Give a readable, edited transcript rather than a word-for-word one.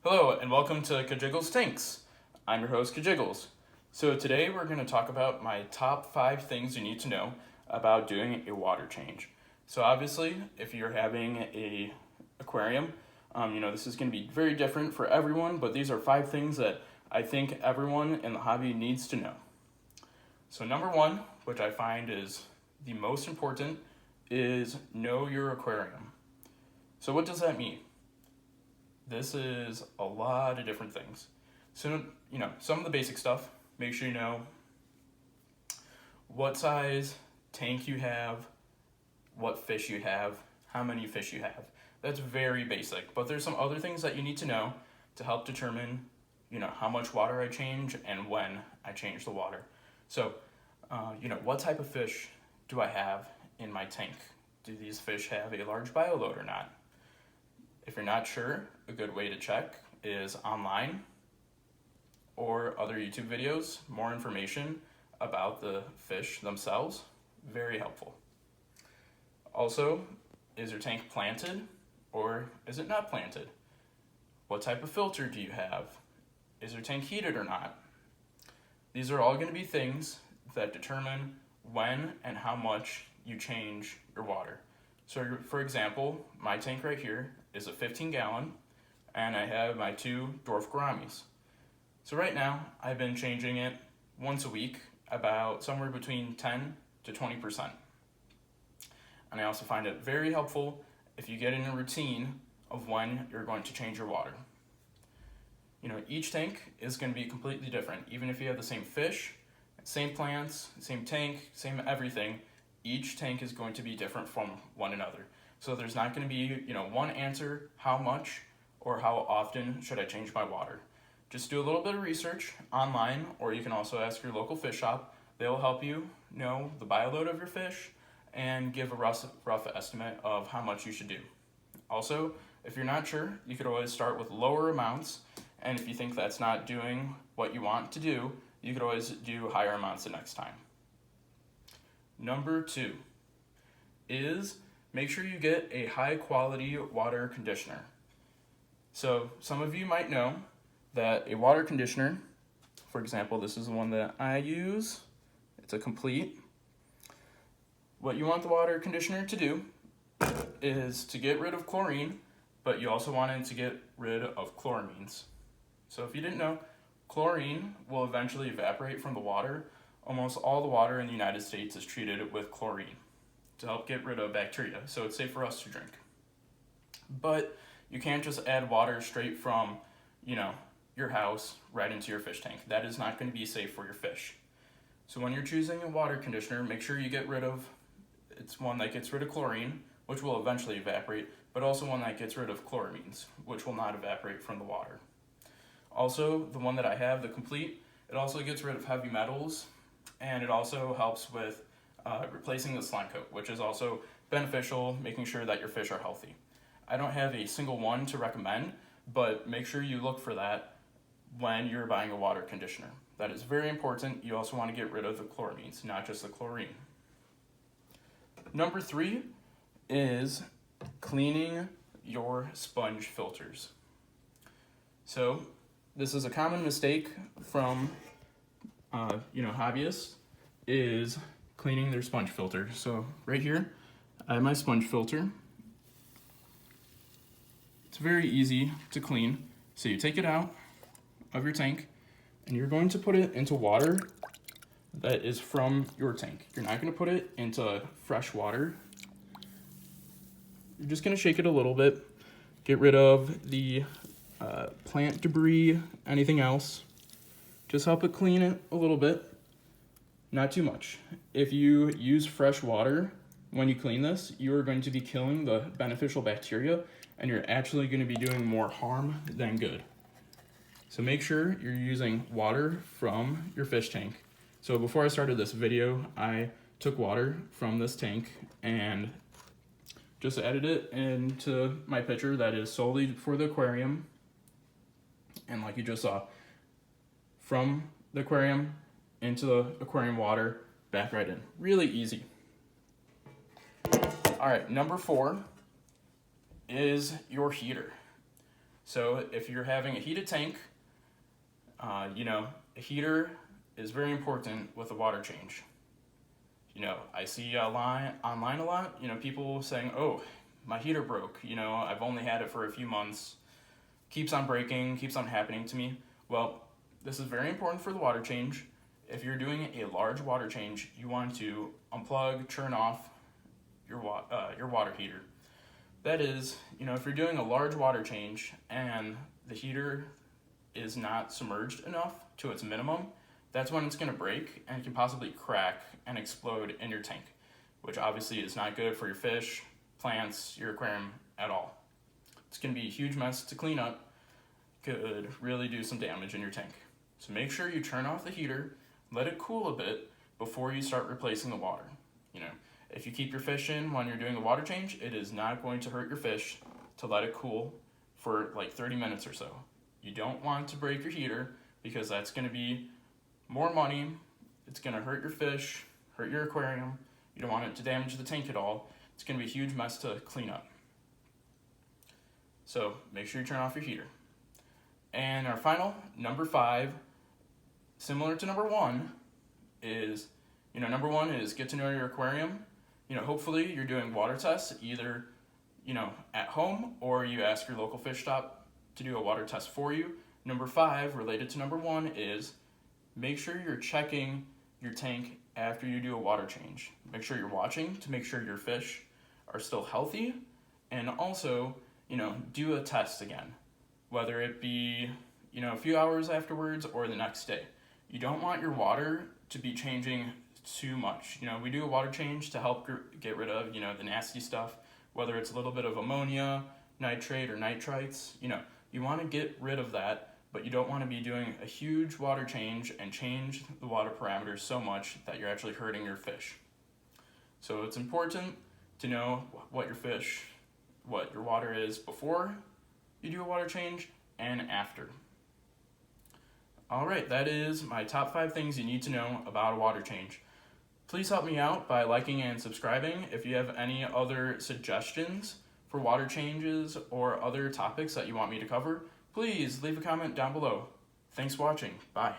Hello and welcome to Kajiggles Tanks. I'm your host Kajiggles. So today we're going to talk about my top 5 things you need to know about doing a water change. So obviously if you're having a aquarium, this is going to be very different for everyone, but these are 5 things that I think everyone in the hobby needs to know. So number 1, which I find is the most important, is know your aquarium. So what does that mean? This is a lot of different things. So, some of the basic stuff, make sure you know what size tank you have, what fish you have, how many fish you have. That's very basic, but there's some other things that you need to know to help determine, how much water I change and when I change the water. So, what type of fish do I have in my tank? Do these fish have a large bioload or not? If you're not sure, a good way to check is online or other YouTube videos. More information about the fish themselves, very helpful. Also, is your tank planted or is it not planted? What type of filter do you have? Is your tank heated or not? These are all going to be things that determine when and how much you change your water. So for example, my tank right here is a 15-gallon, and I have my 2 dwarf gouramis. So right now, I've been changing it once a week, about somewhere between 10 to 20%. And I also find it very helpful if you get in a routine of when you're going to change your water. Each tank is going to be completely different. Even if you have the same fish, same plants, same tank, same everything, each tank is going to be different from one another. So there's not going to be, one answer, how much or how often should I change my water. Just do a little bit of research online, or you can also ask your local fish shop. They'll help you know the bioload of your fish and give a rough estimate of how much you should do. Also, if you're not sure, you could always start with lower amounts, and if you think that's not doing what you want to do, you could always do higher amounts the next time. Number 2 is make sure you get a high quality water conditioner. So some of you might know that a water conditioner, for example, this is the one that I use, it's a complete. What you want the water conditioner to do is to get rid of chlorine, but you also want it to get rid of chloramines. So if you didn't know, chlorine will eventually evaporate from the water. Almost all the water in the United States is treated with chlorine to help get rid of bacteria, so it's safe for us to drink. But you can't just add water straight from, your house right into your fish tank. That is not going to be safe for your fish. So when you're choosing a water conditioner, make sure you it's one that gets rid of chlorine, which will eventually evaporate, but also one that gets rid of chloramines, which will not evaporate from the water. Also, the one that I have, the complete, it also gets rid of heavy metals, and it also helps with replacing the slime coat, which is also beneficial, making sure that your fish are healthy. I don't have a single one to recommend, but make sure you look for that when you're buying a water conditioner. That is very important. You also want to get rid of the chloramines, not just the chlorine. Number 3 is cleaning your sponge filters. So this is a common mistake from hobbyists, is cleaning their sponge filter. So right here, I have my sponge filter. It's very easy to clean. So you take it out of your tank and you're going to put it into water that is from your tank. You're not going to put it into fresh water. You're just going to shake it a little bit, get rid of the plant debris, anything else. Just help it clean it a little bit, not too much. If you use fresh water when you clean this, you are going to be killing the beneficial bacteria, and you're actually going to be doing more harm than good. So make sure you're using water from your fish tank. So before I started this video, I took water from this tank and just added it into my pitcher that is solely for the aquarium. And like you just saw, from the aquarium into the aquarium water, back right in. Really easy. All right, number 4 is your heater. So if you're having a heated tank, a heater is very important with a water change. I see online a lot, people saying, oh, my heater broke, I've only had it for a few months, keeps on breaking, keeps on happening to me. Well, this is very important for the water change. If you're doing a large water change, you want to unplug, turn off your water heater. That is, if you're doing a large water change and the heater is not submerged enough to its minimum, that's when it's going to break and it can possibly crack and explode in your tank, which obviously is not good for your fish, plants, your aquarium at all. It's going to be a huge mess to clean up, could really do some damage in your tank. So make sure you turn off the heater, let it cool a bit before you start replacing the water. If you keep your fish in when you're doing the water change, it is not going to hurt your fish to let it cool for like 30 minutes or so. You don't want to break your heater because that's going to be more money. It's going to hurt your fish, hurt your aquarium. You don't want it to damage the tank at all. It's going to be a huge mess to clean up. So make sure you turn off your heater. And our final, number 5, similar to number 1, is, number 1 is get to know your aquarium. Hopefully you're doing water tests either, at home, or you ask your local fish shop to do a water test for you. Number 5, related to number 1, is make sure you're checking your tank after you do a water change. Make sure you're watching to make sure your fish are still healthy, and also, do a test again, whether it be, a few hours afterwards or the next day. You don't want your water to be changing too much. We do a water change to help get rid of, the nasty stuff, whether it's a little bit of ammonia, nitrate, or nitrites. You want to get rid of that, but you don't want to be doing a huge water change and change the water parameters so much that you're actually hurting your fish. So it's important to know what your water is before you do a water change and after. All right, that is my top 5 things you need to know about a water change. Please help me out by liking and subscribing. If you have any other suggestions for water changes or other topics that you want me to cover, please leave a comment down below. Thanks for watching. Bye.